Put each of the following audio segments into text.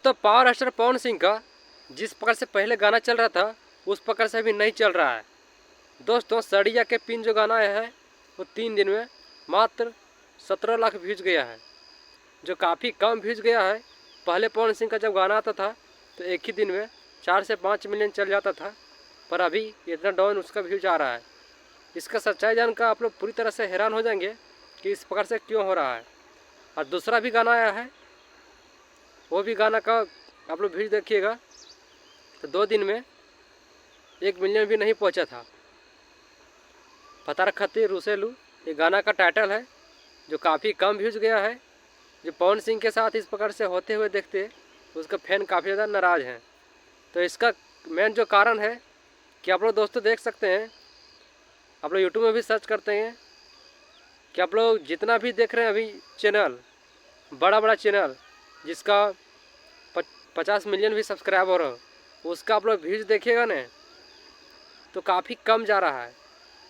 तो power star Pawan Singh का जिस प्रकार से पहले गाना चल रहा था उस प्रकार से अभी नहीं चल रहा है। दोस्तों सड़िया के पिन जो गाना है वो 3 दिन में मात्र 17 लाख व्यूज गया है, जो काफ़ी कम व्यूज गया है। पहले पवन सिंह का जब गाना आता था तो एक ही दिन में 4 से 5 मिलियन चल जाता था, पर अभी इतना डाउन उसका व्यूज आ रहा है। इसका सच्चाई जानकर आप लोग पूरी तरह से हैरान हो जाएंगे कि इस प्रकार से क्यों हो रहा है। और दूसरा भी गाना आया है, वो भी गाना का आप लोग व्यूज देखिएगा तो 2 दिन में 1 मिलियन भी नहीं पहुंचा था। पतार खती रुसेलू ये गाना का टाइटल है, जो काफ़ी कम व्यूज गया है। जो पवन सिंह के साथ इस प्रकार से होते हुए देखते उसका फैन काफ़ी ज़्यादा नाराज़ हैं। तो इसका मेन जो कारण है कि आप लोग दोस्तों देख सकते हैं, आप लोग यूट्यूब में भी सर्च करते हैं कि आप लोग जितना भी देख रहे हैं अभी चैनल, बड़ा बड़ा चैनल जिसका 50 मिलियन भी सब्सक्राइबर हो, उसका आप लोग व्यूज देखिएगा ना तो काफ़ी कम जा रहा है।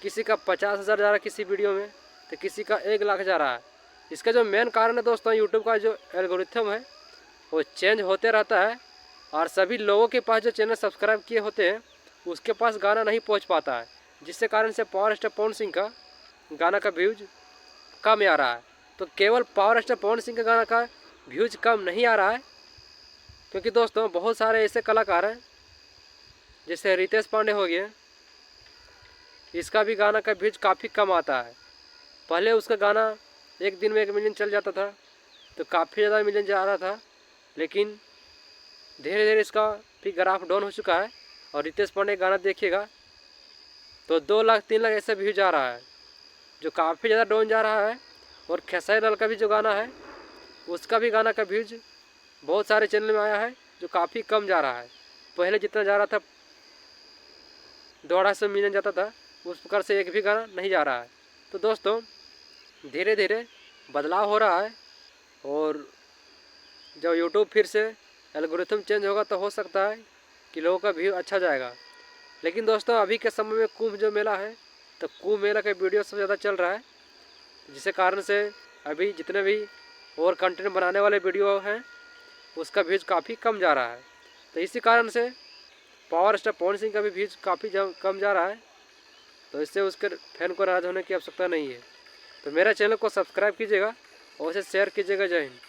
किसी का 50,000 जा रहा है किसी वीडियो में, तो किसी का 1 लाख जा रहा है। इसका जो मेन कारण है दोस्तों, यूट्यूब का जो एल्गोरिथम है वो चेंज होते रहता है और सभी लोगों के पास जो चैनल सब्सक्राइब किए होते हैं उसके पास गाना नहीं पहुंच पाता है, जिससे कारण से पावर स्टार पवन सिंह का गाना का व्यूज कम आ रहा है। तो केवल पावर स्टार पवन सिंह का गाना का व्यूज कम नहीं आ रहा है, क्योंकि दोस्तों बहुत सारे ऐसे कलाकार हैं जैसे रितेश पांडे हो गए, इसका भी गाना का व्यूज काफ़ी कम आता है। पहले उसका गाना एक दिन में 1 मिलियन चल जाता था तो काफ़ी ज़्यादा मिलियन जा रहा था, लेकिन धीरे धीरे इसका भी ग्राफ डाउन हो चुका है। और रितेश पांडे गाना देखिएगा तो 2 लाख 3 लाख ऐसा व्यूज आ रहा है, जो काफ़ी ज़्यादा डाउन जा रहा है। और खेसारी लाल का भी जो गाना है उसका भी गाना का व्यूज बहुत सारे चैनल में आया है, जो काफ़ी कम जा रहा है। पहले जितना जा रहा था 250 मिलियन जाता था, उस प्रकार से एक भी गाना नहीं जा रहा है। तो दोस्तों धीरे धीरे बदलाव हो रहा है, और जब यूट्यूब फिर से एल्गोरिथम चेंज होगा तो हो सकता है कि लोगों का व्यू अच्छा जाएगा। लेकिन दोस्तों अभी के समय में कुंभ जो मेला है, तो कुंभ मेला का वीडियो सबसे ज़्यादा चल रहा है, जिसके कारण से अभी जितने भी और कंटेंट बनाने वाले वीडियो हैं उसका व्यूज काफ़ी कम जा रहा है। तो इसी कारण से पावर स्टार पवन सिंह का भी व्यूज काफ़ी कम जा रहा है। तो इससे उसके फैन को नाराज़ होने की आवश्यकता नहीं है। तो मेरा चैनल को सब्सक्राइब कीजिएगा और उसे शेयर कीजिएगा। जय हिंद।